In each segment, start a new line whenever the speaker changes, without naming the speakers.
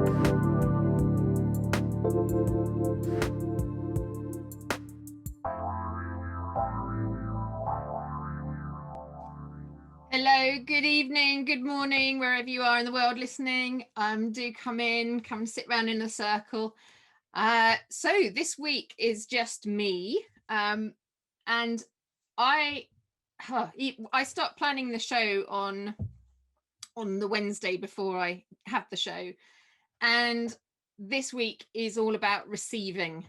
Hello, good evening, good morning, wherever you are in the world listening. Do come sit around in a circle. So this week is just me, and I start planning the show on the Wednesday before I have the show, and this week is all about receiving.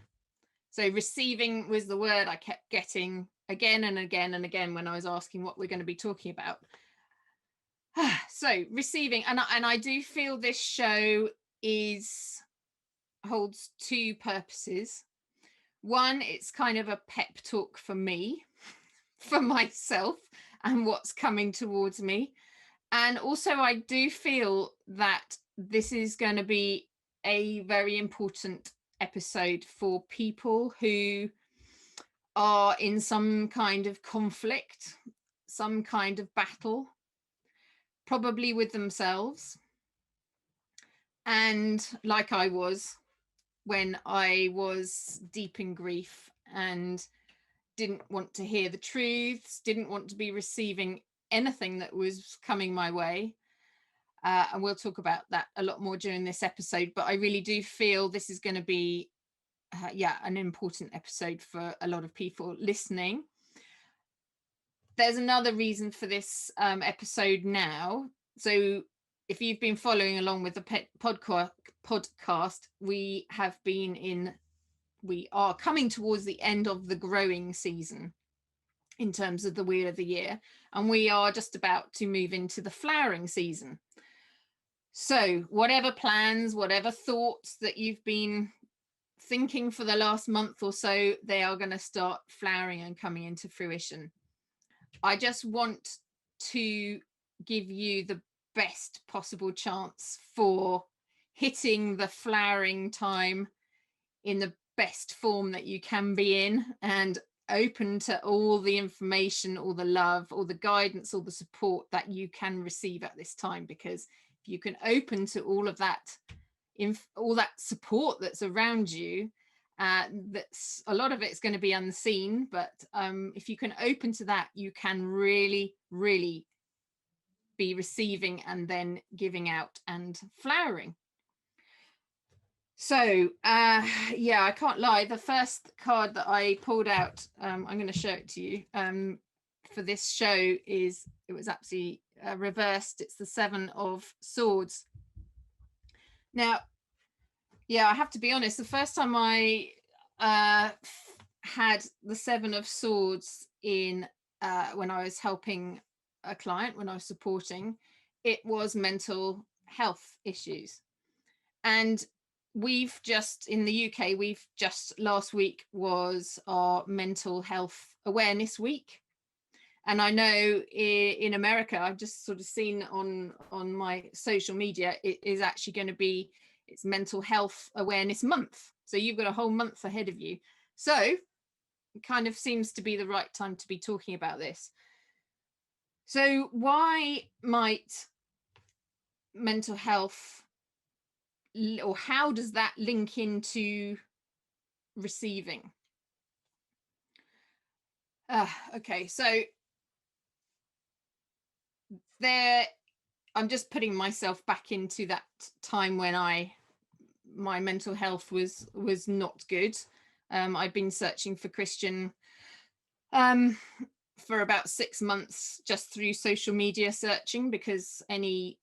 So receiving was the word I kept getting again and again and again when I was asking what we're going to be talking about. So receiving, and I do feel this show holds two purposes. One, it's kind of a pep talk for me, for myself, and what's coming towards me. And also I do feel that this is going to be a very important episode for people who are in some kind of conflict, some kind of battle, probably with themselves. And like I was when I was deep in grief and didn't want to hear the truths, didn't want to be receiving anything that was coming my way. And we'll talk about that a lot more during this episode, but I really do feel this is going to be an important episode for a lot of people listening. There's another reason for this episode now. So if you've been following along with the podcast, we are coming towards the end of the growing season in terms of the wheel of the year, and we are just about to move into the flowering season. So whatever plans, whatever thoughts that you've been thinking for the last month or so, they are going to start flowering and coming into fruition. I just want to give you the best possible chance for hitting the flowering time in the best form that you can be in, and open to all the information, all the love, all the guidance, all the support that you can receive at this time. Because if you can open to all of that, all that support that's around you, that's a lot of it's going to be unseen, but if you can open to that, you can really be receiving and then giving out and flowering. So I can't lie, the first card that I pulled out, I'm going to show it to you, for this show it was absolutely reversed. It's the Seven of Swords. Now I have to be honest, the first time I had the Seven of Swords in when I was helping a client, when I was supporting, it was mental health issues. And we've just, in the UK, last week was our mental health awareness week. And I know in America, I've just sort of seen on my social media, it is actually going to be, it's Mental Health Awareness Month. So you've got a whole month ahead of you. So it kind of seems to be the right time to be talking about this. So why might mental health, or how does that link into receiving? Okay, so I'm just putting myself back into that time when my mental health was not good. I've been searching for Christian for about 6 months, just through social media searching, because any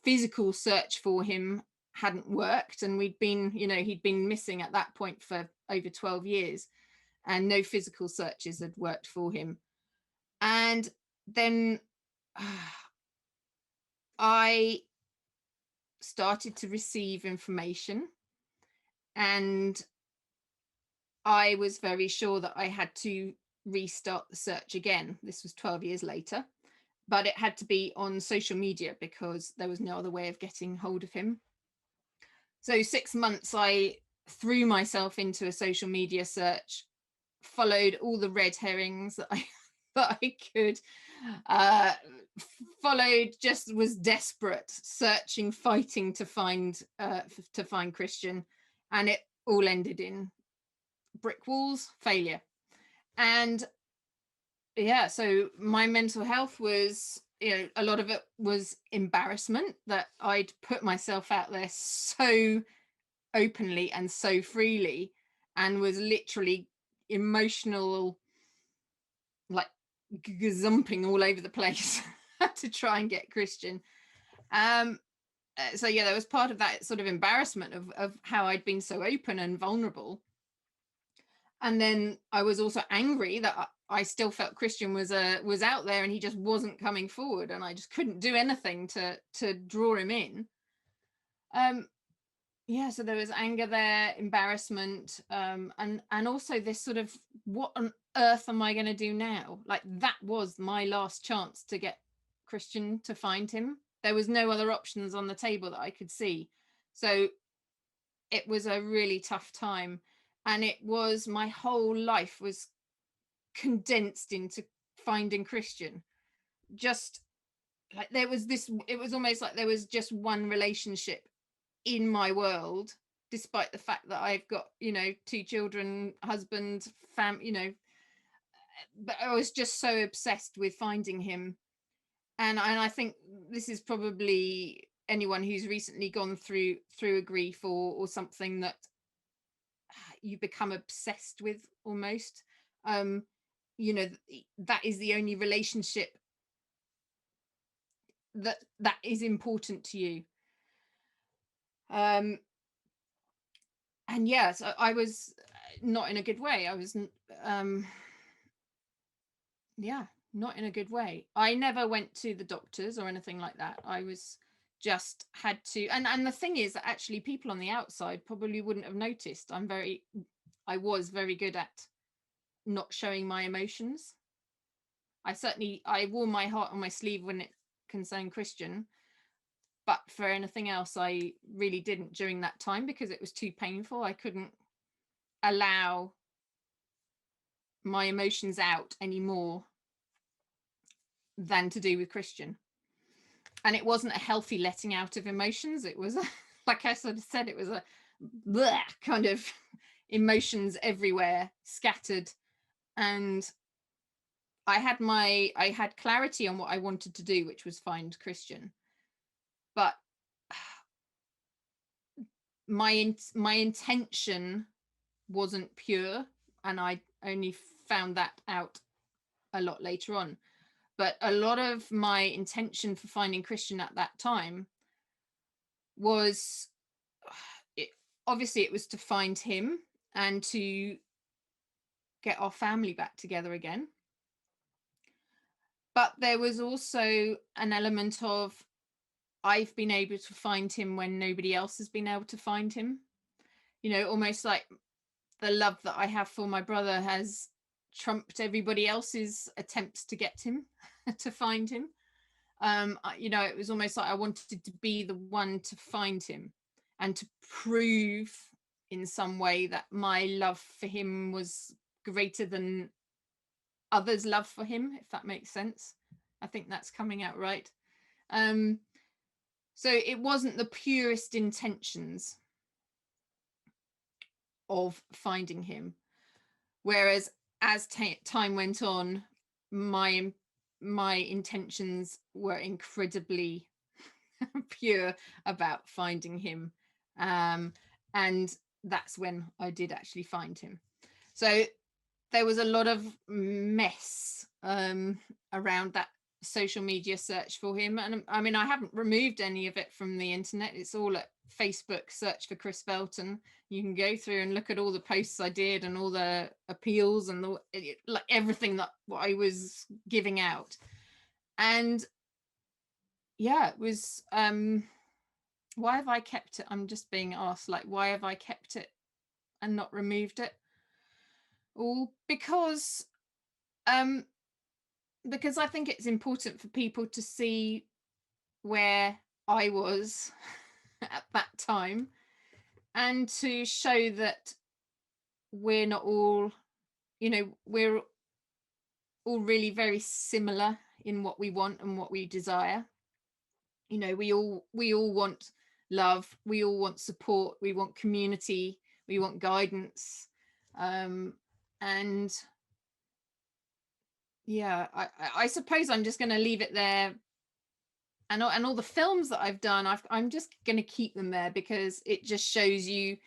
physical search for him hadn't worked, and he'd been missing at that point for over 12 years, and no physical searches had worked for him. And then I started to receive information, and I was very sure that I had to restart the search again. This was 12 years later, but it had to be on social media because there was no other way of getting hold of him. So 6 months, I threw myself into a social media search, followed all the red herrings that that I could. uh Followed, just was desperate, searching, fighting to find Christian, and it all ended in brick walls, failure. And yeah, so my mental health was, a lot of it was embarrassment that I'd put myself out there so openly and so freely, and was literally emotional, like gazumping all over the place to try and get Christian. So yeah, there was part of that sort of embarrassment of how I'd been so open and vulnerable. And then I was also angry that I still felt Christian was out there and he just wasn't coming forward, and I just couldn't do anything to draw him in. Yeah, so there was anger there, embarrassment, and also this sort of, what on earth am I going to do now? Like, that was my last chance to get Christian, to find him. There was no other options on the table that I could see. So it was a really tough time, and it was, my whole life was condensed into finding Christian. Just like, there was this, it was almost like there was just one relationship in my world, despite the fact that I've got, 2 children, husband, but I was just so obsessed with finding him. And I think this is probably anyone who's recently gone through a grief or something that you become obsessed with almost. That is the only relationship that is important to you. And yeah, so I was not in a good way. I was yeah, not in a good way. I never went to the doctors or anything like that. I was just had to, and the thing is that actually people on the outside probably wouldn't have noticed. I was very good at not showing my emotions. I wore my heart on my sleeve when it concerned Christian, but for anything else I really didn't during that time, because it was too painful. I couldn't allow my emotions out anymore than to do with Christian. And it wasn't a healthy letting out of emotions. It was like I sort of said, it was a bleh, kind of emotions everywhere, scattered. And I had clarity on what I wanted to do, which was find Christian. But my intention wasn't pure, and I only found that out a lot later on. But a lot of my intention for finding Christian at that time was, obviously it was to find him and to get our family back together again. But there was also an element of, I've been able to find him when nobody else has been able to find him. Almost like the love that I have for my brother has trumped everybody else's attempts to get him, to find him. It was almost like I wanted to be the one to find him and to prove in some way that my love for him was greater than others' love for him, if that makes sense. I think that's coming out right. So it wasn't the purest intentions of finding him. Whereas as time went on, my intentions were incredibly pure about finding him. And that's when I did actually find him. So there was a lot of mess around that social media search for him. And I mean, I haven't removed any of it from the internet. It's all at Facebook, search for Chris Velten. You can go through and look at all the posts I did and all the appeals and like everything that I was giving out. And yeah, it was, why have I kept it? I'm just being asked, like, why have I kept it and not removed it? All because I think it's important for people to see where I was at that time, and to show that we're not all, we're all really very similar in what we want and what we desire. You know, we all want love, we all want support, we want community, we want guidance. And yeah, I suppose I'm just going to leave it there. And all the films that I've done, I'm just going to keep them there, because it just shows you,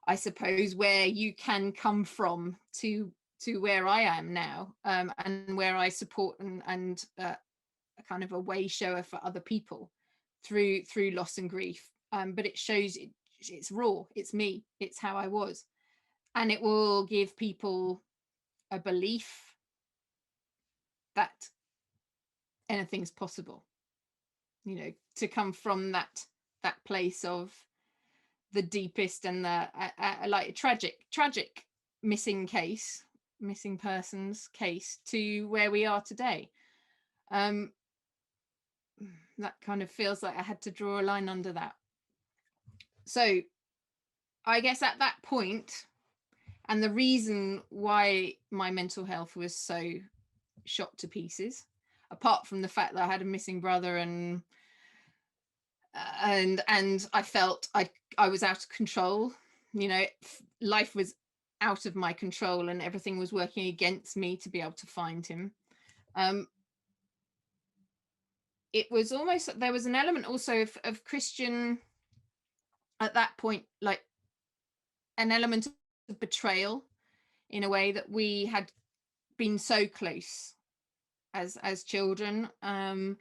I suppose, where you can come from to where I am now, and where I support and a kind of a way shower for other people through loss and grief. But it shows it's raw, it's me, it's how I was, and it will give people a belief that anything's possible, you know, to come from that place of the deepest and the like tragic missing persons case, to where we are today. That kind of feels like I had to draw a line under that. So I guess at that point, and the reason why my mental health was so shot to pieces, apart from the fact that I had a missing brother, and I felt I was out of control, you know, life was out of my control and everything was working against me to be able to find him. It was almost, there was an element also of Christian at that point, like an element of betrayal, in a way that we had been so close as children, and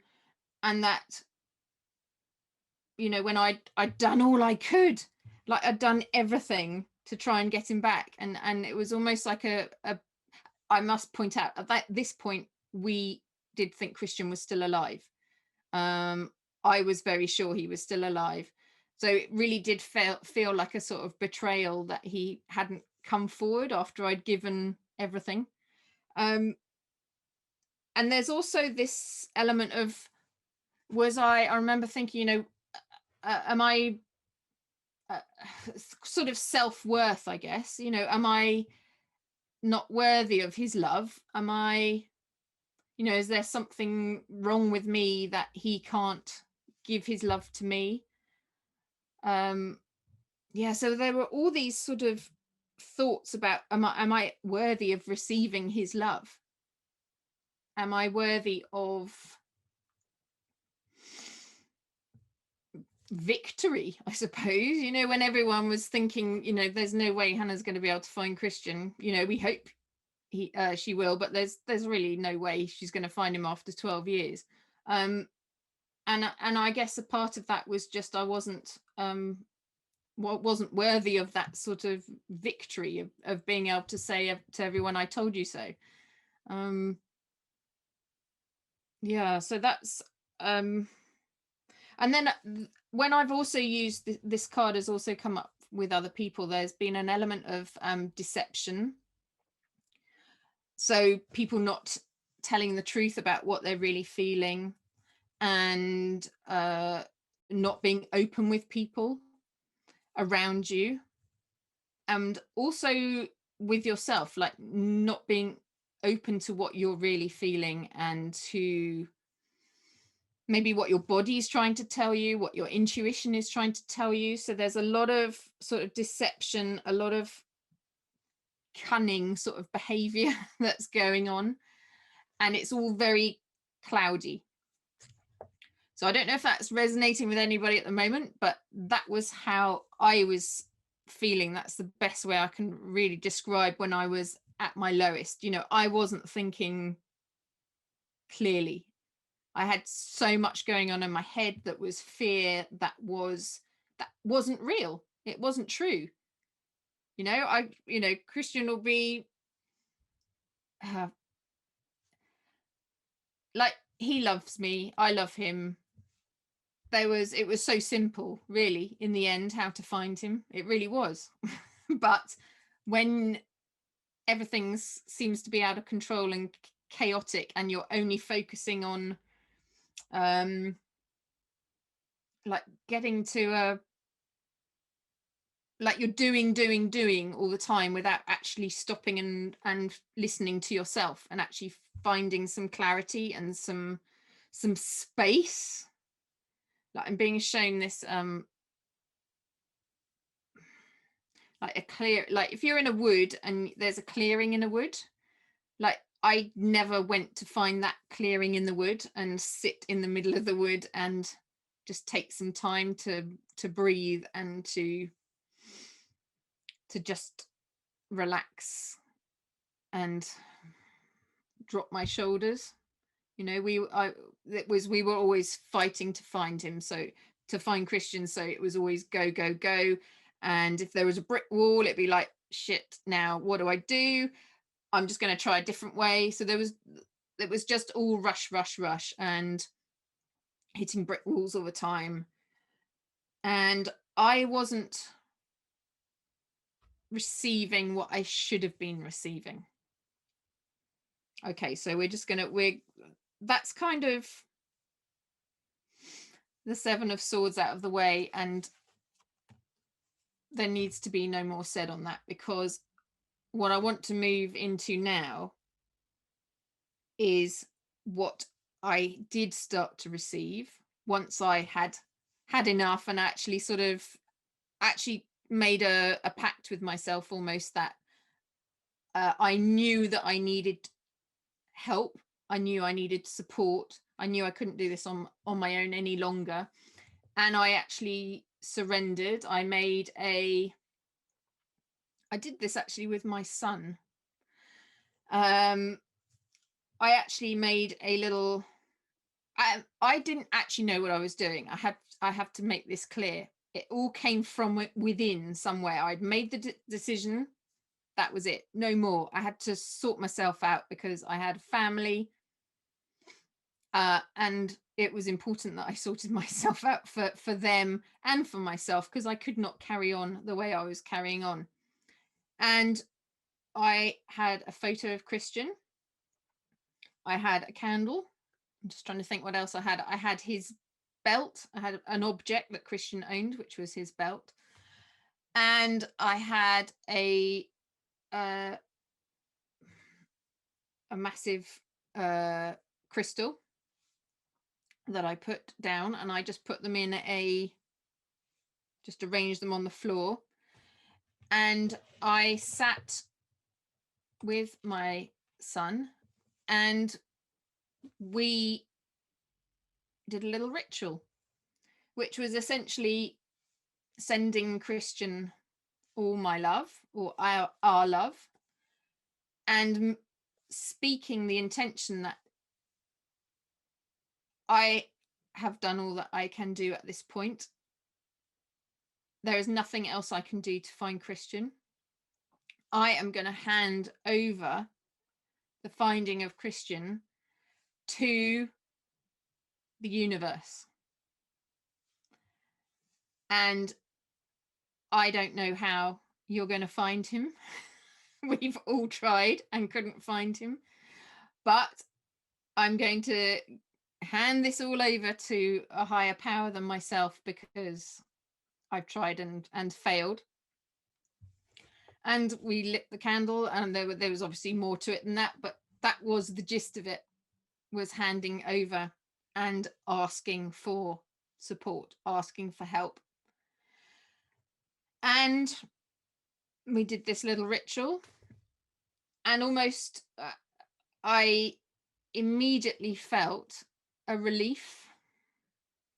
that, you know, when I'd done all I could, like I'd done everything to try and get him back, and it was almost like I must point out, at this point we did think Christian was still alive. I was very sure he was still alive, so it really did feel like a sort of betrayal that he hadn't come forward after I'd given everything. And there's also this element of, I remember thinking, you know, am I sort of self-worth, I guess, you know, am I not worthy of his love? Am I, you know, is there something wrong with me that he can't give his love to me? Yeah, so there were all these sort of thoughts about, am I worthy of receiving his love? Am I worthy of victory, I suppose? You know, when everyone was thinking, you know, there's no way Hannah's going to be able to find Christian, you know, we hope she will, but there's really no way she's going to find him after 12 years. And I guess a part of that was just I wasn't worthy of that sort of victory of being able to say to everyone, I told you so. Yeah, so that's and then when I've also used this card has also come up with other people, there's been an element of deception. So people not telling the truth about what they're really feeling, and not being open with people around you, and also with yourself, like not being open to what you're really feeling, and to maybe what your body is trying to tell you, what your intuition is trying to tell you. So there's a lot of sort of deception, a lot of cunning sort of behavior that's going on, and it's all very cloudy. So I don't know if that's resonating with anybody at the moment, but that was how I was feeling. That's the best way I can really describe when I was at my lowest. You know, I wasn't thinking clearly. I had so much going on in my head that was fear, that wasn't real. It wasn't true. You know, Christian will be like, he loves me, I love him. It was so simple, really, in the end, how to find him. It really was. But when everything seems to be out of control and chaotic, and you're only focusing on like getting to like you're doing all the time without actually stopping and listening to yourself and actually finding some clarity and some space. Like I'm being shown this like a clear, like if you're in a wood and there's a clearing in a wood, like I never went to find that clearing in the wood and sit in the middle of the wood and just take some time to breathe and to just relax and drop my shoulders. You know, we were always fighting to find him, so to find Christian, so it was always go go go. And if there was a brick wall, it'd be like, shit, now what do I do? I'm just going to try a different way. So it was just all rush rush rush and hitting brick walls all the time, and I wasn't receiving what I should have been receiving. Okay, so that's kind of the Seven of Swords out of the way, and there needs to be no more said on that, because what I want to move into now is what I did start to receive once I had enough and actually sort of made a pact with myself almost that I knew that I needed help. I knew I needed support. I knew I couldn't do this on my own any longer. And I actually surrendered. I did this actually with my son. I actually made a little, I didn't actually know what I was doing. I have to make this clear. It all came from within somewhere. I'd made the decision. That was it. No more. I had to sort myself out because I had a family. And it was important that I sorted myself out for them and for myself, because I could not carry on the way I was carrying on. And I had a photo of Christian. I had a candle. I'm just trying to think what else I had. I had his belt. I had an object that Christian owned, which was his belt. And I had a massive crystal that I put down, and I just put them in just arranged them on the floor. And I sat with my son and we did a little ritual, which was essentially sending Christian all my love, or our love, and speaking the intention that I have done all that I can do at this point. There is nothing else I can do to find Christian. I am going to hand over the finding of Christian to the universe. And I don't know how you're going to find him. We've all tried and couldn't find him. But I'm going to hand this all over to a higher power than myself, because I've tried and failed. And we lit the candle, and there was obviously more to it than that, but that was the gist of it, was handing over and asking for support, asking for help. And we did this little ritual, and almost I immediately felt a relief.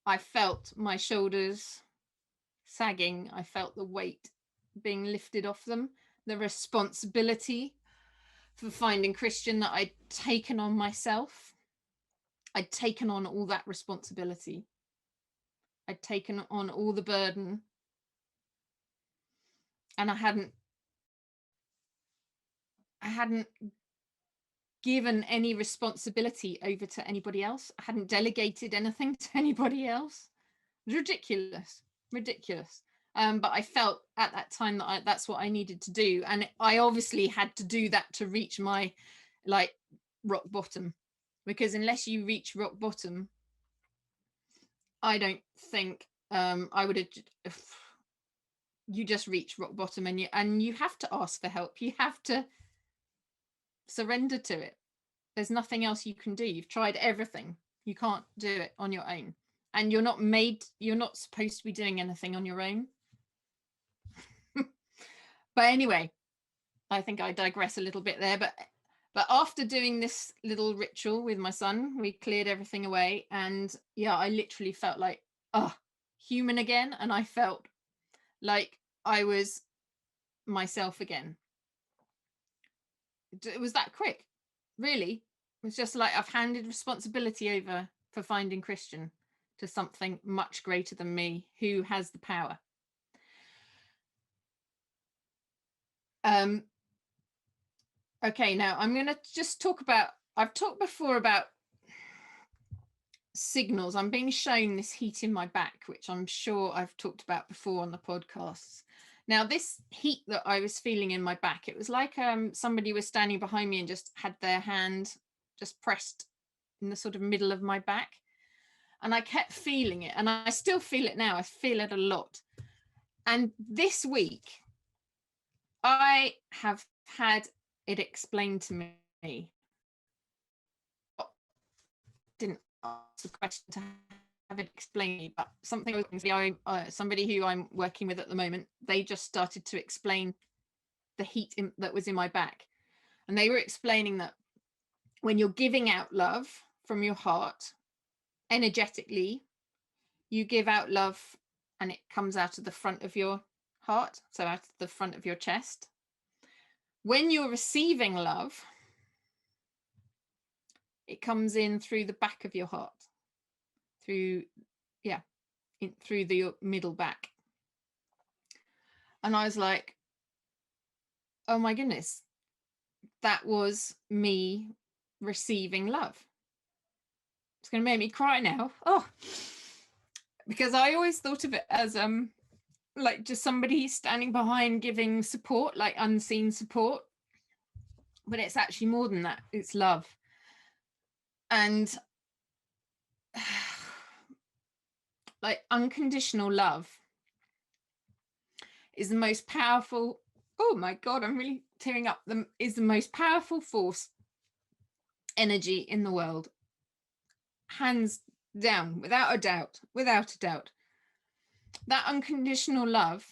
I felt my shoulders sagging. I felt the weight being lifted off them, the responsibility for finding Christian that I'd taken on myself. I'd taken on all that responsibility. I'd taken on all the burden, and I hadn't given any responsibility over to anybody else. I hadn't delegated anything to anybody else. It was ridiculous. But I felt at that time that that's what I needed to do, and I obviously had to do that to reach my rock bottom, because unless you reach rock bottom, I don't think I would have you just reach rock bottom, and you have to ask for help. You have to surrender to it. There's nothing else you can do. You've tried everything. You can't do it on your own. And you're not supposed to be doing anything on your own. But anyway, I think I digress a little bit there. But after doing this little ritual with my son, we cleared everything away. And yeah, I literally felt like, human again. And I felt like I was myself again. It was that quick, really. It was just like I've handed responsibility over for finding Christian to something much greater than me, who has the power. Okay, now I'm going to just talk about, I've talked before about signals. I'm being shown this heat in my back, which I'm sure I've talked about before on the podcasts. Now, this heat that I was feeling in my back, it was like somebody was standing behind me and just had their hand just pressed in the sort of middle of my back. And I kept feeling it, and I still feel it now. I feel it a lot. And this week, I have had it explained to me. Didn't ask the question to have it explained, but something somebody who I'm working with at the moment, they just started to explain the heat that was in my back. And they were explaining that when you're giving out love from your heart, energetically, you give out love and it comes out of the front of your heart, so out of the front of your chest. When you're receiving love, it comes in through the back of your heart, through the middle back. And I was like, oh my goodness, that was me receiving love. It's going to make me cry now. Because I always thought of it as like just somebody standing behind giving support, like unseen support. But it's actually more than that. It's love. And like unconditional love is the most powerful. Oh my God, I'm really tearing up. Is the most powerful force, energy in the world. Hands down, without a doubt. That unconditional love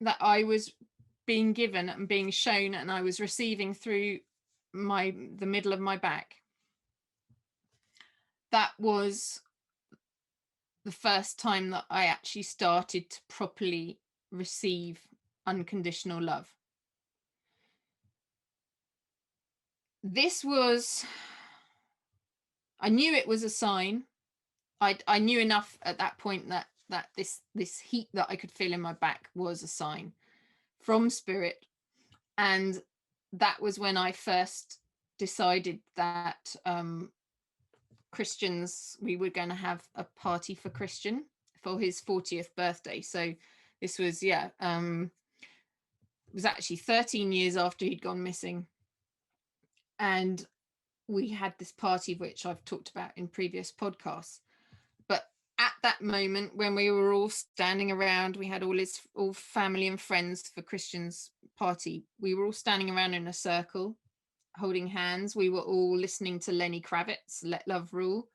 that I was being given and being shown and I was receiving through the middle of my back, that was the first time that I actually started to properly receive unconditional love. I knew it was a sign. I knew enough at that point that this heat that I could feel in my back was a sign from spirit. And that was when I first decided that Christians, we were going to have a party for Christian for his 40th birthday. So this was, it was actually 13 years after he'd gone missing. And we had this party, which I've talked about in previous podcasts. But at that moment, when we were all standing around, we had all family and friends for Christian's party. We were all standing around in a circle, holding hands. We were all listening to Lenny Kravitz, Let Love Rule.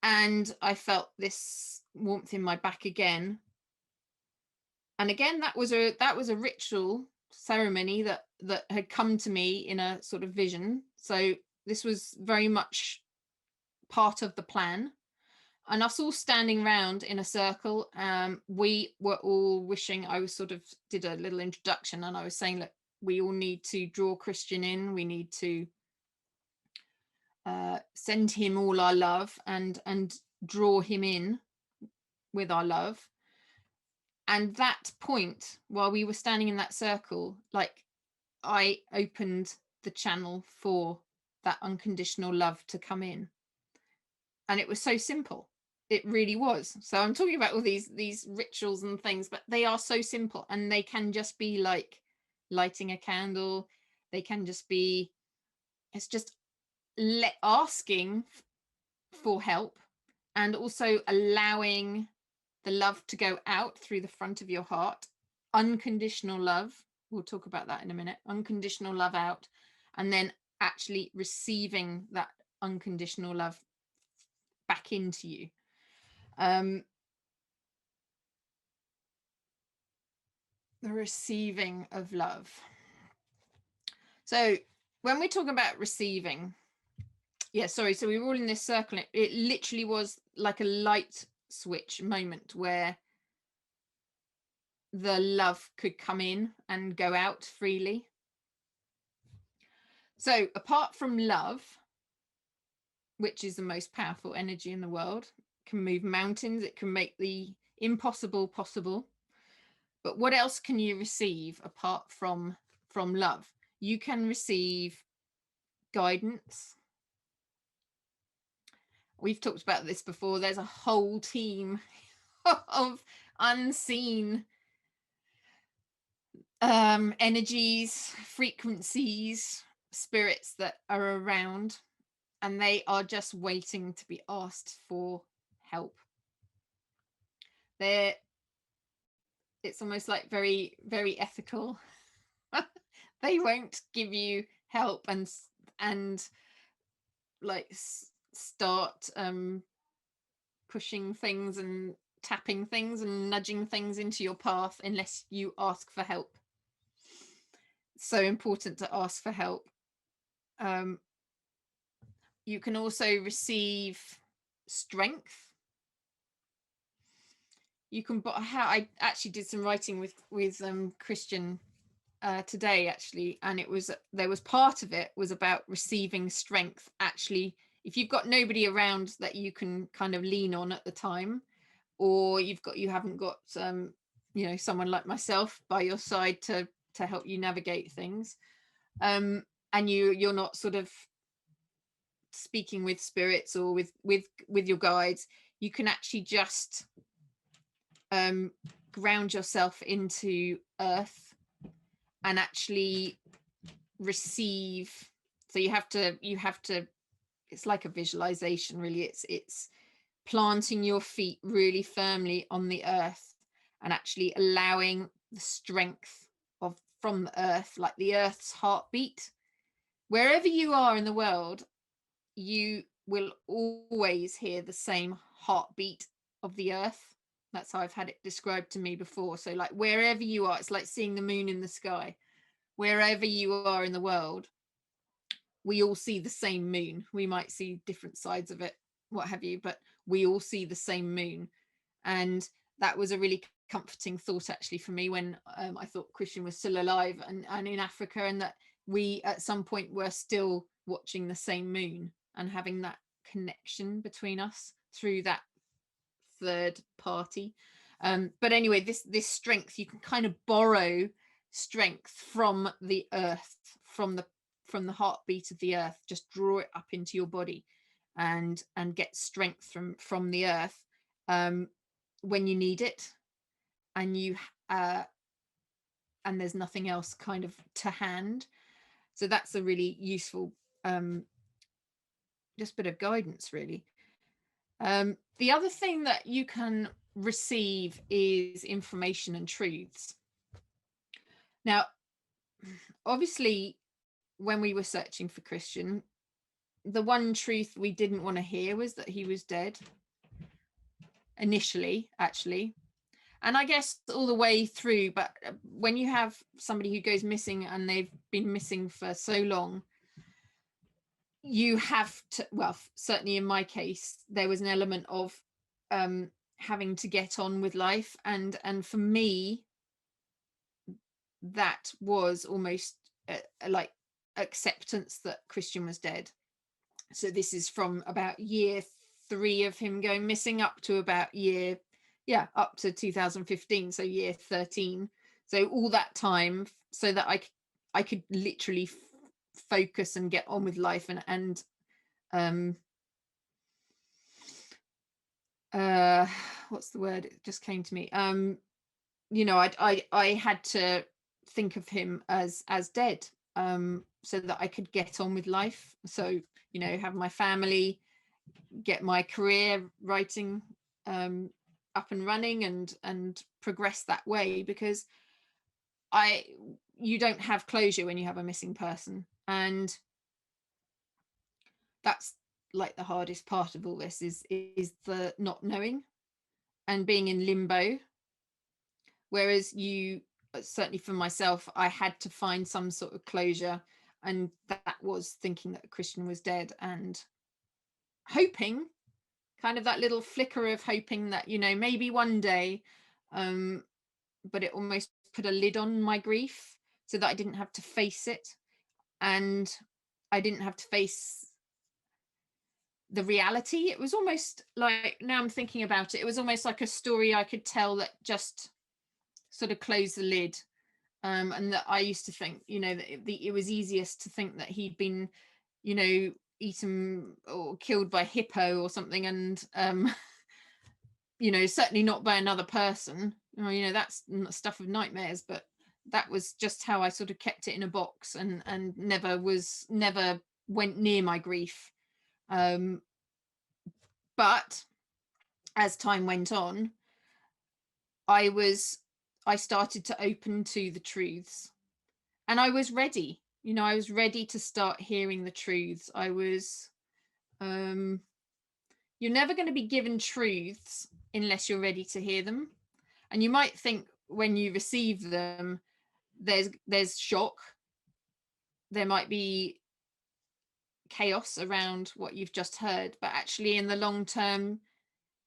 And I felt this warmth in my back again. And again, that was a ritual ceremony that had come to me in a sort of vision. So this was very much part of the plan. And us all standing around in a circle, we were all wishing. I was sort of did a little introduction, and I was saying that we all need to draw Christian in. We need to send him all our love and draw him in with our love. And that point, while we were standing in that circle, like I opened the channel for that unconditional love to come in. And it was so simple. It really was. So I'm talking about all these rituals and things, but they are so simple, and they can just be like lighting a candle. They can just be, it's just asking for help, and also allowing the love to go out through the front of your heart, unconditional love. We'll talk about that in a minute. Unconditional love out, and then actually receiving that unconditional love back into you. The receiving of love. So when we're talking about receiving, so we were all in this circle. It literally was like a light switch moment where the love could come in and go out freely. So apart from love, which is the most powerful energy in the world, can move mountains, it can make the impossible possible. But what else can you receive apart from love? You can receive guidance. We've talked about this before. There's a whole team of unseen energies, frequencies, spirits that are around, and they are just waiting to be asked for help. It's almost like very, very ethical. They won't give you help and like start pushing things and tapping things and nudging things into your path unless you ask for help. It's so important to ask for help. You can also receive strength. You can, I actually did some writing with Christian today actually, and there was part of it was about receiving strength. Actually, if you've got nobody around that you can kind of lean on at the time, or you haven't got someone like myself by your side to help you navigate things, and you're not sort of speaking with spirits or with your guides, you can actually just ground yourself into earth and actually receive. So you have to it's like a visualization really. It's planting your feet really firmly on the earth and actually allowing the strength from the earth, like the earth's heartbeat. Wherever you are in the world, you will always hear the same heartbeat of the earth. That's how I've had it described to me before. So like wherever you are, it's like seeing the moon in the sky. Wherever you are in the world, we all see the same moon. We might see different sides of it, what have you, but we all see the same moon. And that was a really comforting thought actually for me when I thought Christian was still alive and in Africa, and that we at some point were still watching the same moon and having that connection between us through that third party. But anyway, this strength, you can kind of borrow strength from the earth, from the heartbeat of the earth. Just draw it up into your body and get strength from the earth when you need it, and and there's nothing else kind of to hand. So that's a really useful just bit of guidance really. The other thing that you can receive is information and truths. Now, obviously, when we were searching for Christian, the one truth we didn't want to hear was that he was dead. Initially, actually. And I guess all the way through, but when you have somebody who goes missing and they've been missing for so long, you have to, well, certainly in my case, there was an element of having to get on with life. And for me, that was almost like acceptance that Christian was dead. So this is from about year 3 of him going missing up to about up to 2015, so year 13. So all that time, so that I could literally focus and get on with life and what's the word, it just came to me, I had to think of him as dead, so that I could get on with life. So have my family, get my career writing up and running and progress that way, because you don't have closure when you have a missing person, and that's like the hardest part of all this is the not knowing and being in limbo. Whereas you, certainly for myself, I had to find some sort of closure, and that was thinking that Christian was dead and hoping, kind of that little flicker of hoping that, you know, maybe one day, but it almost put a lid on my grief so that I didn't have to face it, and I didn't have to face the reality. It was almost like, now I'm thinking about it, it was almost like a story I could tell that just sort of closed the lid. And that I used to think, you know, that it was easiest to think that he'd been, you know, eaten or killed by hippo or something, and you know, certainly not by another person. You know, that's stuff of nightmares, but that was just how I sort of kept it in a box, and never went near my grief. But as time went on, I started to open to the truths, and I was ready. You know, I was ready to start hearing the truths. I was, you're never going to be given truths unless you're ready to hear them. And you might think when you receive them, there's shock. There might be chaos around what you've just heard, but actually in the long term,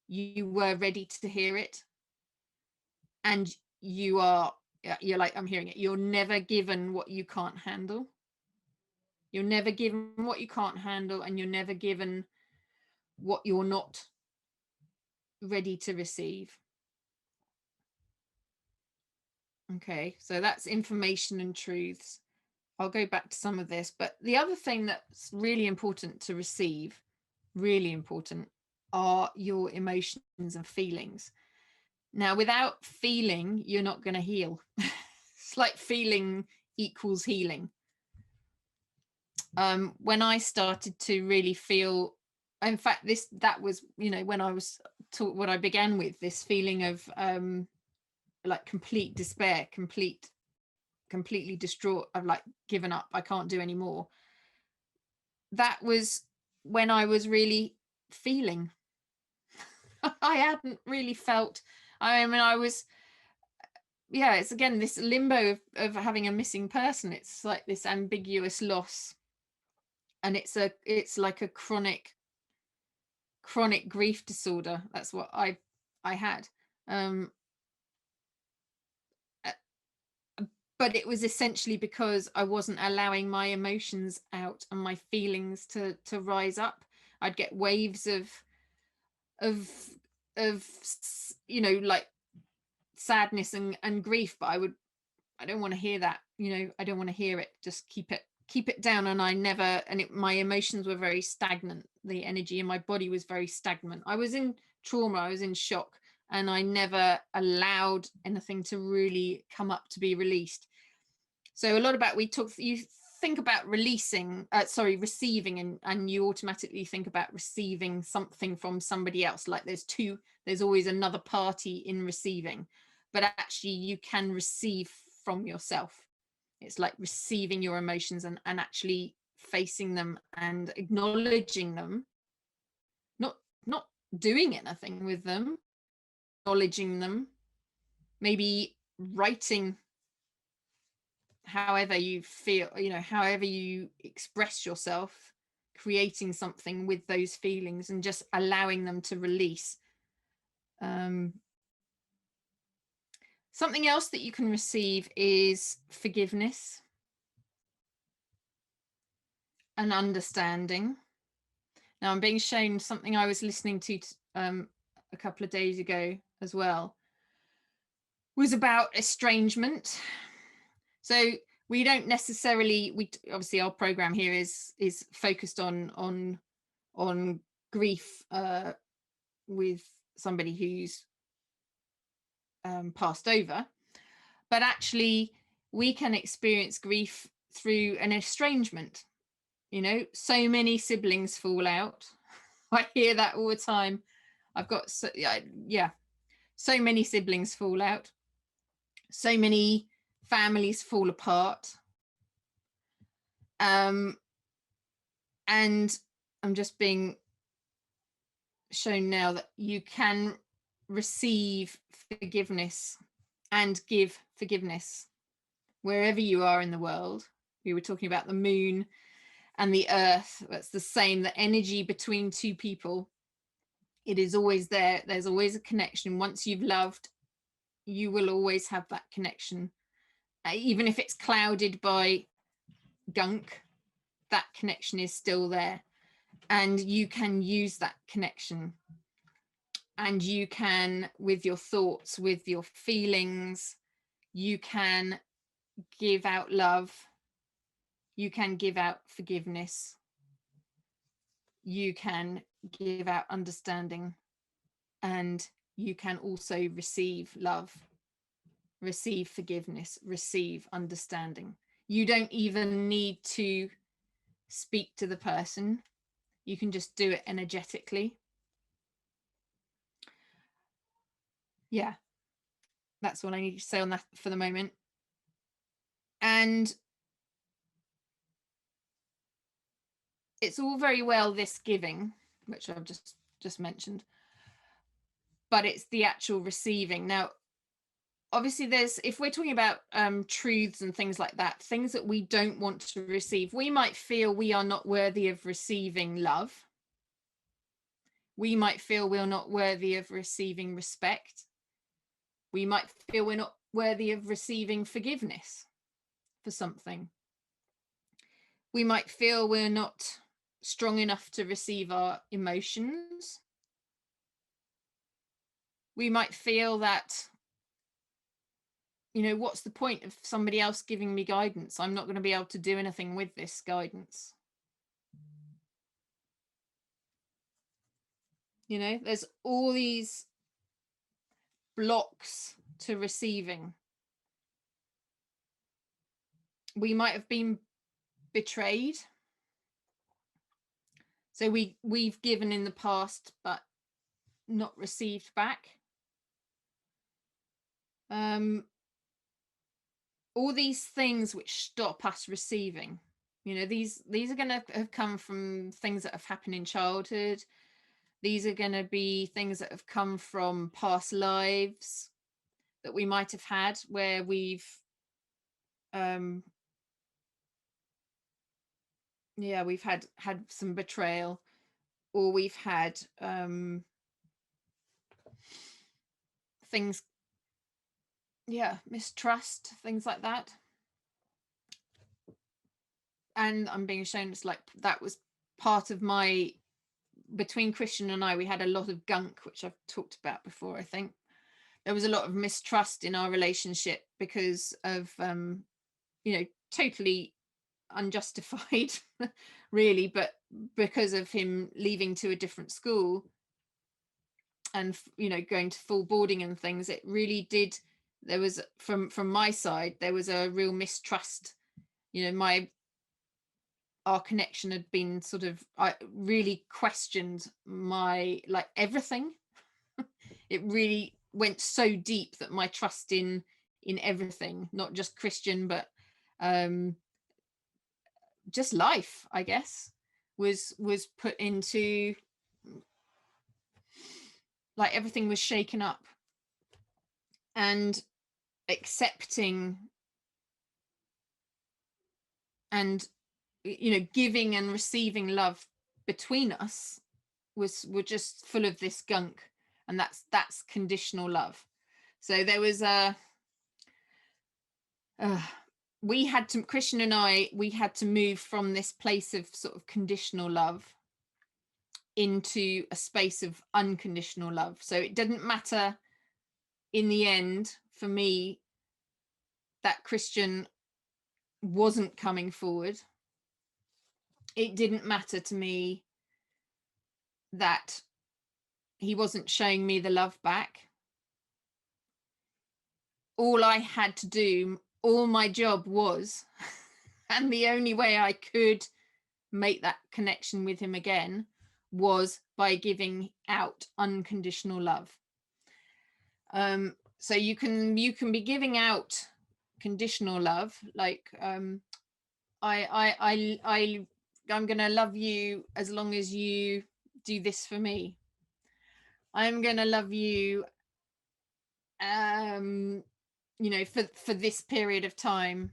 you were ready to hear it. And you're like, I'm hearing it. You're never given what you can't handle. You're never given what you can't handle, and you're never given what you're not ready to receive. Okay, so that's information and truths. I'll go back to some of this, but the other thing that's really important to receive, really important, are your emotions and feelings. Now, without feeling, you're not going to heal. It's like feeling equals healing. When I started to really feel, in fact, that was, you know, when I was taught what I began with, this feeling of like complete despair, completely distraught. I've like given up. I can't do any more. That was when I was really feeling. I hadn't really felt. I mean, I was, yeah, it's again this limbo of having a missing person. It's like this ambiguous loss, and it's like a chronic grief disorder. That's what I had. But it was essentially because I wasn't allowing my emotions out and my feelings to rise up. I'd get waves of you know, like sadness and grief, but I don't want to hear that, you know, I don't want to hear it. Just keep it down. And my emotions were very stagnant. The energy in my body was very stagnant. I was in trauma, I was in shock, and I never allowed anything to really come up to be released. So a lot about, you think about receiving, and you automatically think about receiving something from somebody else. Like there's always another party in receiving, but actually you can receive from yourself. It's like receiving your emotions and actually facing them and acknowledging them, not doing anything with them, acknowledging them, maybe writing however you feel, you know, however you express yourself, creating something with those feelings and just allowing them to release. Something else that you can receive is forgiveness and understanding. Now I'm being shown something I was listening to a couple of days ago as well, was about estrangement. So we don't necessarily, obviously our program here is focused on grief with somebody who's passed over, but actually we can experience grief through an estrangement. You know, so many siblings fall out. I hear that all the time. I've got, yeah. So many siblings fall out. So many families fall apart. And I'm just being shown now that you can receive forgiveness and give forgiveness wherever you are in the world. We were talking about the moon and the earth. That's the same, the energy between two people. It is always there. There's always a connection. Once you've loved, you will always have that connection. Even if it's clouded by gunk, that connection is still there. And you can use that connection. And you can, with your thoughts, with your feelings, you can give out love. You can give out forgiveness. You can give out understanding. And you can also receive love, receive forgiveness, receive understanding. You don't even need to speak to the person. You can just do it energetically. Yeah, that's what I need to say on that for the moment. And it's all very well, this giving, which I've just mentioned, but it's the actual receiving. Now, obviously, if we're talking about truths and things like that, things that we don't want to receive, we might feel we are not worthy of receiving love. We might feel we're not worthy of receiving respect. We might feel we're not worthy of receiving forgiveness for something. We might feel we're not strong enough to receive our emotions. We might feel that, what's the point of somebody else giving me guidance? I'm not going to be able to do anything with this guidance. There's all these blocks to receiving. We might have been betrayed. So we've given in the past, but not received back. All these things which stop us receiving, these are going to have come from things that have happened in childhood. These are going to be things that have come from past lives that we might have had, where we've we've had some betrayal, or we've had things, mistrust, things like that. And I'm being shown it's like that was part of my, between Christian and I, we had a lot of gunk, which I've talked about before. I think there was a lot of mistrust in our relationship because of totally unjustified really, but because of him leaving to a different school and going to full boarding and things, it really did, there was from my side, there was a real mistrust. Our connection had been sort of, I really questioned my, like, everything. It really went so deep that my trust in everything, not just Christian, but just life, I guess, was put into, like, everything was shaken up. And accepting and giving and receiving love between us were just full of this gunk, and that's conditional love. So there was we had to, Christian and I, we had to move from this place of sort of conditional love into a space of unconditional love. So it didn't matter in the end for me that Christian wasn't coming forward. It didn't matter to me that he wasn't showing me the love back. All I had to do, all my job was, and the only way I could make that connection with him again was by giving out unconditional love. So you can be giving out conditional love, like I'm gonna love you as long as you do this for me. I'm gonna love you for this period of time.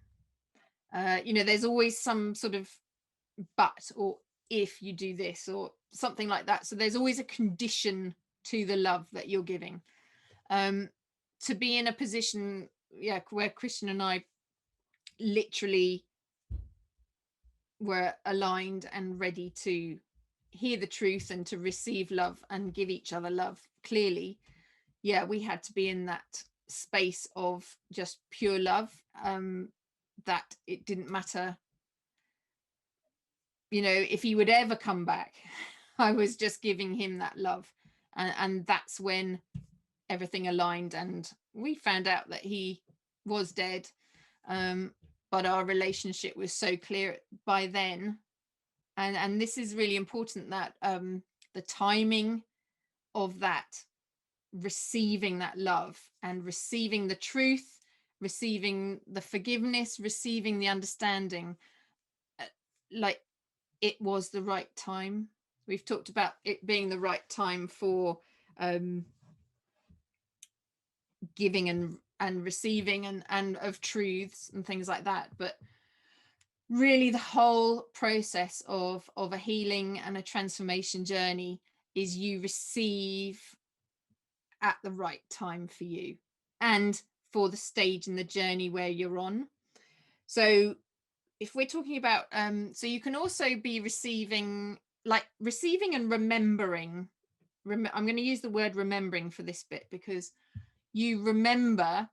There's always some sort of but, or if you do this, or something like that. So there's always a condition to the love that you're giving. To be in a position, where Christian and I literally were aligned and ready to hear the truth and to receive love and give each other love clearly, we had to be in that space of just pure love, that it didn't matter, if he would ever come back. I was just giving him that love, and that's when everything aligned, and we found out that he was dead, but our relationship was so clear by then. And this is really important, that the timing of that, receiving that love and receiving the truth, receiving the forgiveness, receiving the understanding, like it was the right time. We've talked about it being the right time for giving and receiving and of truths and things like that, but really the whole process of a healing and a transformation journey is you receive at the right time for you and for the stage in the journey where you're on. So if we're talking about so you can also be receiving and remembering. I'm going to use the word remembering for this bit, because you remember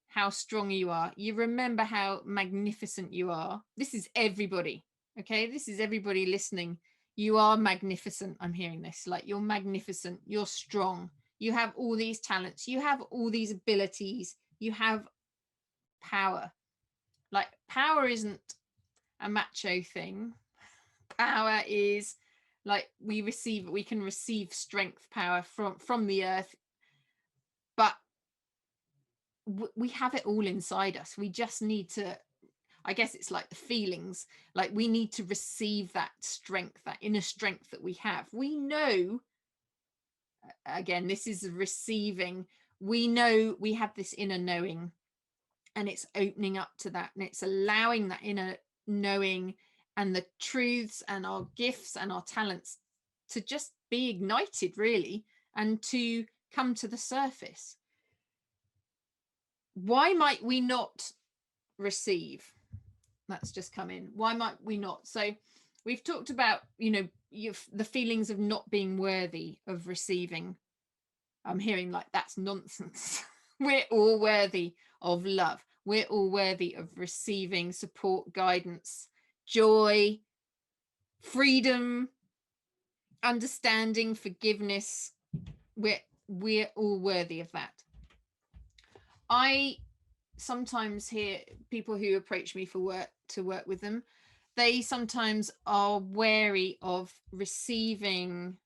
how strong you are. You remember how magnificent you are. This is everybody. Okay, this is everybody listening. You are magnificent. I'm hearing this. Like, you're magnificent. You're strong. You have all these talents. You have all these abilities. You have power. Like, power isn't a macho thing. Power is like, we can receive strength, power from the earth, but we have it all inside us. We just need to, I guess it's like the feelings, like we need to receive that strength, that inner strength that we have. We know, again, this is receiving. We know we have this inner knowing, and it's opening up to that, and it's allowing that inner knowing and the truths and our gifts and our talents to just be ignited, really, and to come to the surface. Why might we not receive? That's just come in. Why might we not? So we've talked about, the feelings of not being worthy of receiving. I'm hearing like, that's nonsense. We're all worthy of love. We're all worthy of receiving support, guidance, joy, freedom, understanding, forgiveness. We're all worthy of that. I sometimes hear people who approach me to work with them. They sometimes are wary of receiving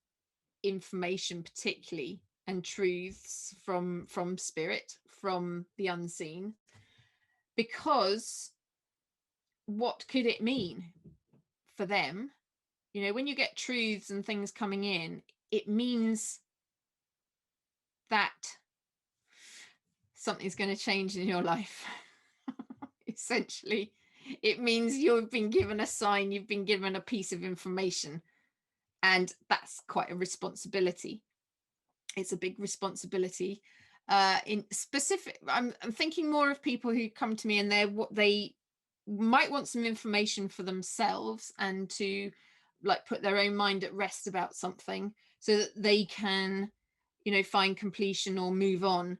information, particularly, and truths from spirit, from the unseen, because what could it mean for them? When you get truths and things coming in, it means that something's going to change in your life. Essentially, it means you've been given a sign, you've been given a piece of information, and that's quite a responsibility. It's a big responsibility. In specific, I'm thinking more of people who come to me and they might want some information for themselves, and to like put their own mind at rest about something so that they can, find completion or move on.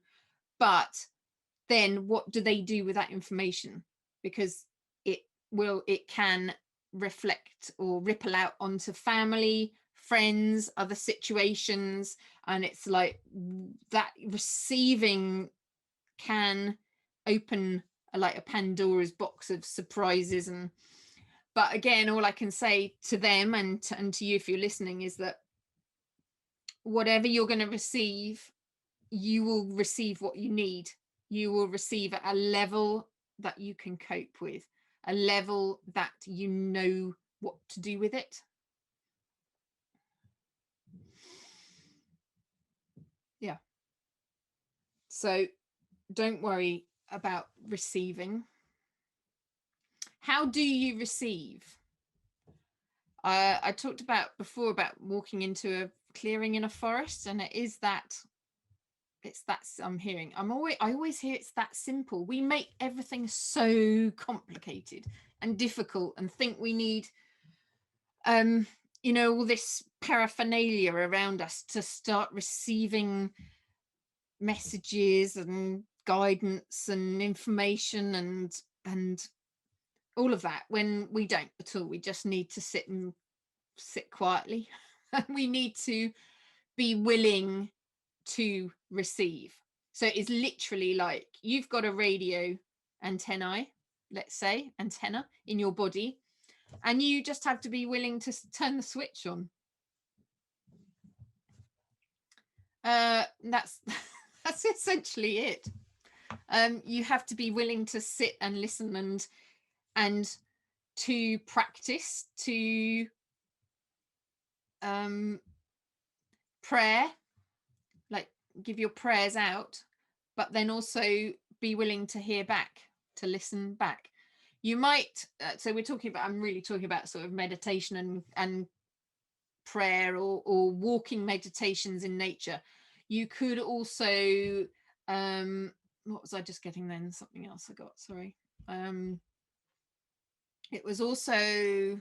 But then what do they do with that information? Because it can reflect or ripple out onto family, friends, other situations, and it's like that receiving can open like a Pandora's box of surprises. But again, all I can say to them and to you, if you're listening, is that whatever you're going to receive, you will receive what you need. You will receive at a level that you can cope with, a level that you know what to do with it. Yeah. So don't worry about receiving. How do you receive? I talked about before about walking into a clearing in a forest, and it's that I'm hearing. I always hear it's that simple. We make everything so complicated and difficult and think we need all this paraphernalia around us to start receiving messages and guidance and information and all of that, when we don't at all. We just need to sit quietly. We need to be willing to receive. So it's literally like you've got a radio antenna in your body, and you just have to be willing to turn the switch on. That's essentially it. You have to be willing to sit and listen and to practice, to prayer, like give your prayers out, but then also be willing to hear back, to listen back. You might so I'm really talking about sort of meditation and prayer or walking meditations in nature. You could also what was I just getting then? Something else I got, sorry. It was also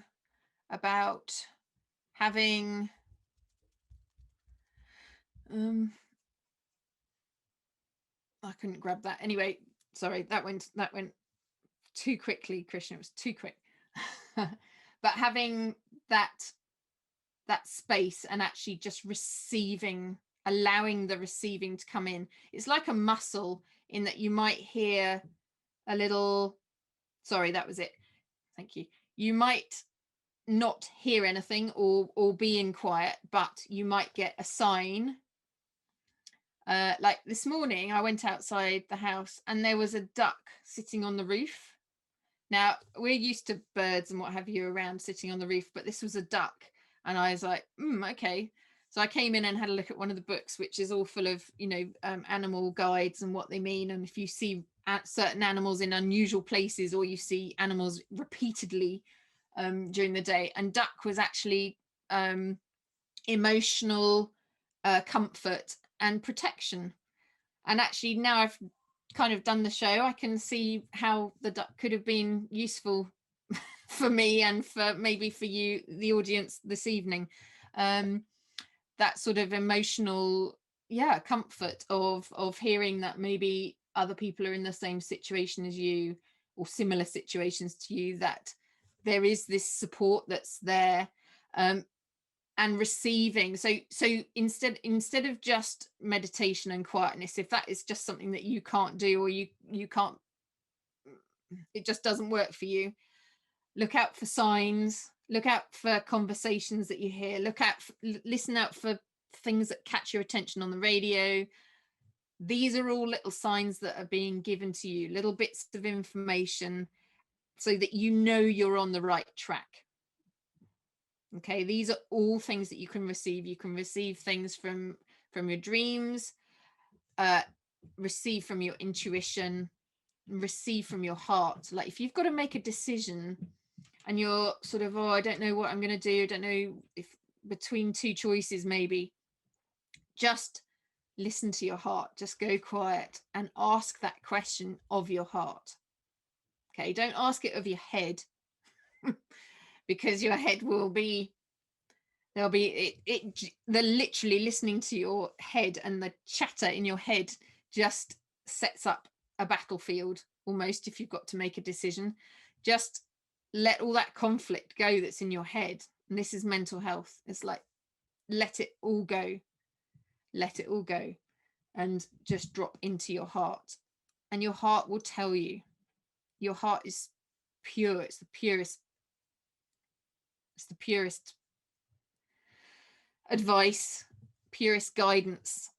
about having I couldn't grab that. Anyway, sorry, that went too quickly, Christian. It was too quick. But having that space and actually just receiving, allowing the receiving to come in. It's like a muscle, in that you might hear a little, sorry, that was it. Thank you. You might not hear anything or be in quiet, but you might get a sign. Like this morning, I went outside the house and there was a duck sitting on the roof. Now, we're used to birds and what have you around sitting on the roof, but this was a duck. And I was like, okay. So I came in and had a look at one of the books, which is all full of, animal guides and what they mean. And if you see certain animals in unusual places, or you see animals repeatedly during the day, and duck was actually emotional comfort and protection. And actually, now I've kind of done the show, I can see how the duck could have been useful for me and for maybe for you, the audience, this evening. That sort of emotional comfort of hearing that maybe other people are in the same situation as you, or similar situations to you, that there is this support that's there, and receiving. So instead of just meditation and quietness, if that is just something that you can't do, or you can't, it just doesn't work for you, look out for signs, look out for conversations that you hear, listen out for things that catch your attention on the radio. These are all little signs that are being given to you, little bits of information, so that you're on the right track. Okay, these are all things that you can receive. You can receive things from your dreams, receive from your intuition, receive from your heart. Like if you've got to make a decision and you're sort of, I don't know what I'm going to do, I don't know if between two choices, maybe just listen to your heart. Just go quiet and ask that question of your heart. Okay, don't ask it of your head because your head will be, they're literally listening to your head, and the chatter in your head just sets up a battlefield almost. If you've got to make a decision, just let all that conflict go that's in your head. And this is mental health. It's like, let it all go, and just drop into your heart, and your heart will tell you. Your heart is pure. It's the purest advice, purest guidance.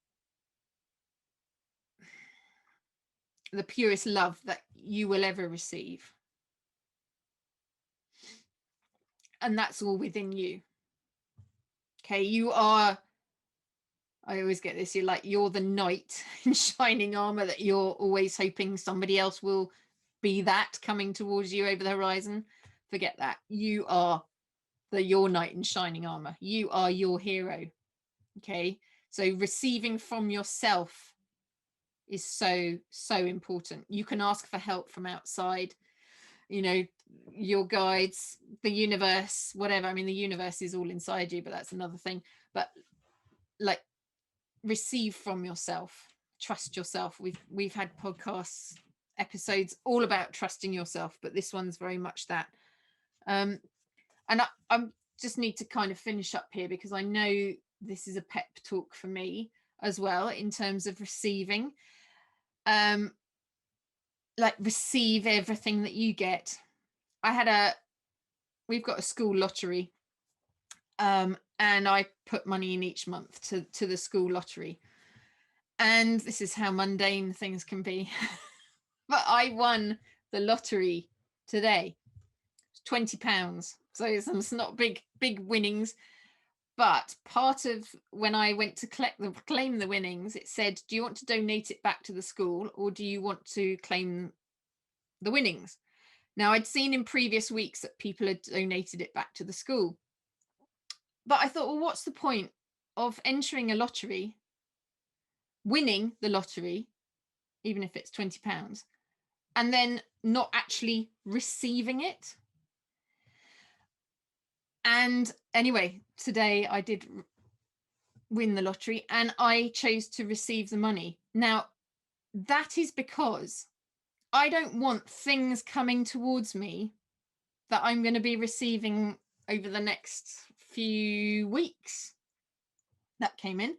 the purest love that you will ever receive. And that's all within you. Okay, you are, I always get this, you're the knight in shining armor that you're always hoping somebody else will be that coming towards you over the horizon. Forget that. You are your knight in shining armor. You are your hero. Okay, so receiving from yourself is so important. You can ask for help from outside, your guides, the universe, whatever. I mean, the universe is all inside you, but that's another thing. But like, receive from yourself, trust yourself. We've had podcasts, episodes all about trusting yourself, but this one's very much that. And I just need to kind of finish up here, because I know this is a pep talk for me as well, in terms of receiving. Like, receive everything that you get. We've got a school lottery, and I put money in each month to the school lottery. And this is how mundane things can be. But I won the lottery today, £20. So it's not big winnings. But part of when I went to claim the winnings, it said, do you want to donate it back to the school, or do you want to claim the winnings? Now, I'd seen in previous weeks that people had donated it back to the school. But I thought, well, what's the point of entering a lottery, winning the lottery, even if it's £20, and then not actually receiving it? And anyway, today I did win the lottery, and I chose to receive the money. Now, that is because I don't want things coming towards me that I'm going to be receiving over the next few weeks that came in.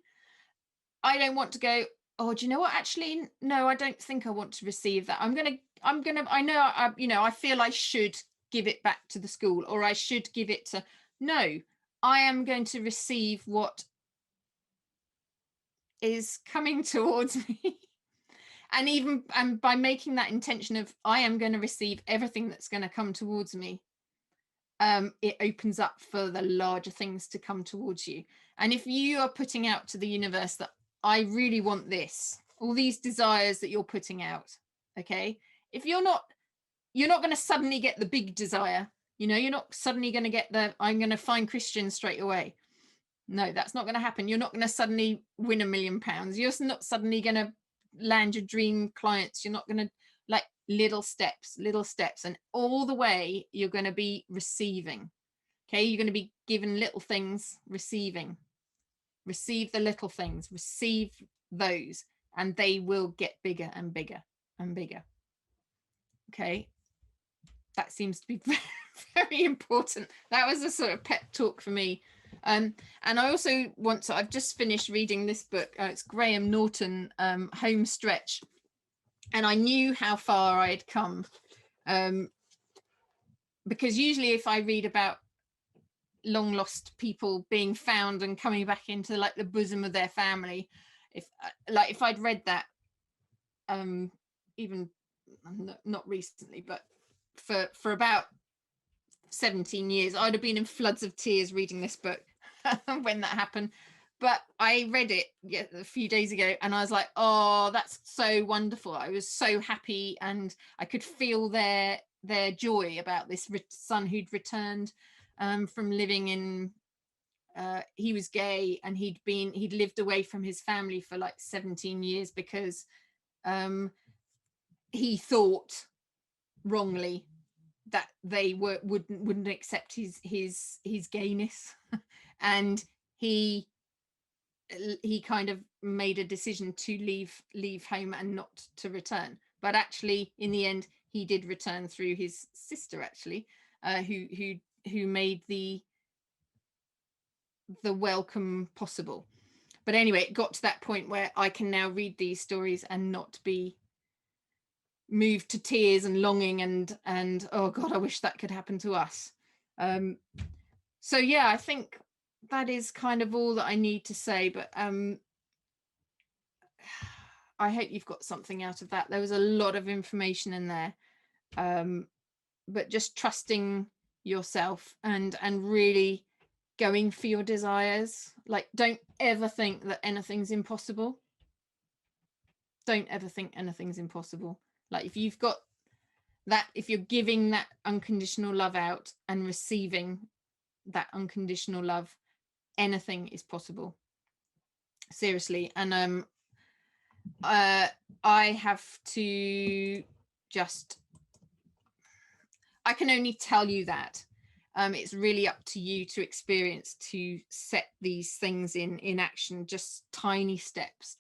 I don't want to go, oh, do you know what? Actually, no, I don't think I want to receive that. I feel I should give it back to the school, or I should give it to, no, I am going to receive what is coming towards me. And by making that intention of, I am going to receive everything that's going to come towards me, it opens up for the larger things to come towards you. And if you are putting out to the universe that I really want this, all these desires that you're putting out, okay, if you're not going to suddenly get the big desire, you're not suddenly going to get I'm going to find Christians straight away. No, that's not going to happen. You're not going to suddenly win £1 million. You're not suddenly going to land your dream clients. You're not going to, like, little steps, and all the way you're going to be receiving. Okay, you're going to be given little things, receive the little things, receive those, and they will get bigger and bigger and bigger. Okay, that seems to be very important. That was a sort of pep talk for me. And I also I've just finished reading this book. It's Graham Norton, Home Stretch. And I knew how far I had come, because usually if I read about long lost people being found and coming back into, like, the bosom of their family, if I'd read that, even not recently, but for about 17 years, I'd have been in floods of tears reading this book when that happened. But I read it a few days ago, and I was like, oh, that's so wonderful. I was so happy, and I could feel their joy about this son who'd returned from living in, he was gay, and he'd lived away from his family for like 17 years because he thought wrongly that they wouldn't accept his gayness. And he kind of made a decision to leave home and not to return. But actually, in the end, he did return through his sister, actually, who made the welcome possible. But anyway, it got to that point where I can now read these stories and not be moved to tears and longing and oh God, I wish that could happen to us. So yeah, I think that is kind of all that I need to say. But I hope you've got something out of that. There was a lot of information in there, but just trusting yourself and really going for your desires. Like, don't ever think that anything's impossible. Don't ever think anything's impossible. Like, if you've got that, if you're giving that unconditional love out and receiving that unconditional love, anything is possible. Seriously. And I have to just, I can only tell you that. It's really up to you to experience, to set these things in action. Just tiny steps.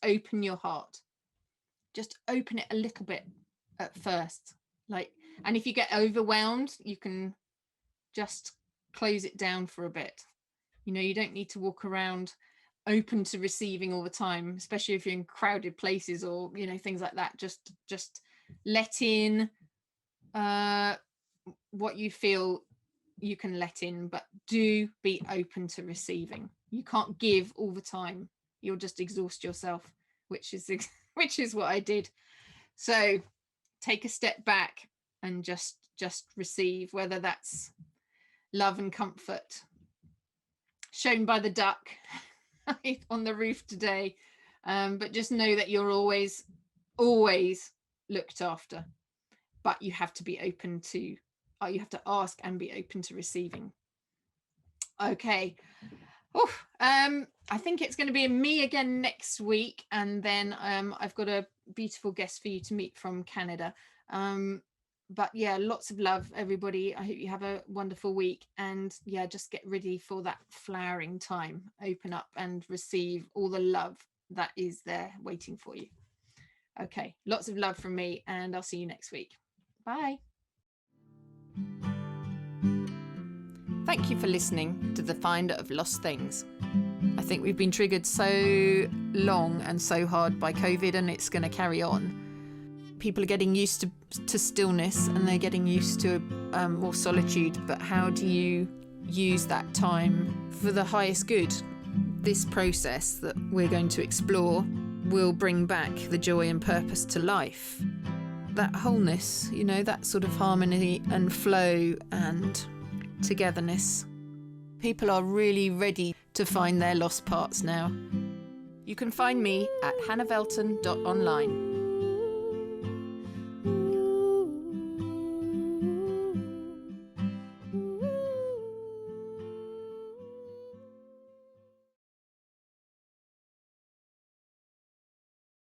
Open your heart. Just open it a little bit at first. Like, and if you get overwhelmed, you can just close it down for a bit. You know, you don't need to walk around open to receiving all the time, especially if you're in crowded places or, you know, things like that. Just let in what you feel you can let in, but do be open to receiving. You can't give all the time. You'll just exhaust yourself, which is what I did. So take a step back and just receive, whether that's love and comfort shown by the duck on the roof today, but just know that you're always looked after, but you have to be open to, you have to ask and be open to receiving. Okay. I think it's going to be me again next week, and then I've got a beautiful guest for you to meet from Canada. But yeah, lots of love, everybody. I hope you have a wonderful week, and yeah, just get ready for that flowering time. Open up and receive all the love that is there waiting for you. Okay, lots of love from me, and I'll see you next week. Bye. Thank you for listening to The Finder of Lost Things. I think we've been triggered so long and so hard by COVID, and it's going to carry on. People are getting used to stillness, and they're getting used to more solitude, but how do you use that time for the highest good? This process that we're going to explore will bring back the joy and purpose to life. That wholeness, you know, that sort of harmony and flow and togetherness. People are really ready to find their lost parts now. You can find me at hannahvelten.online.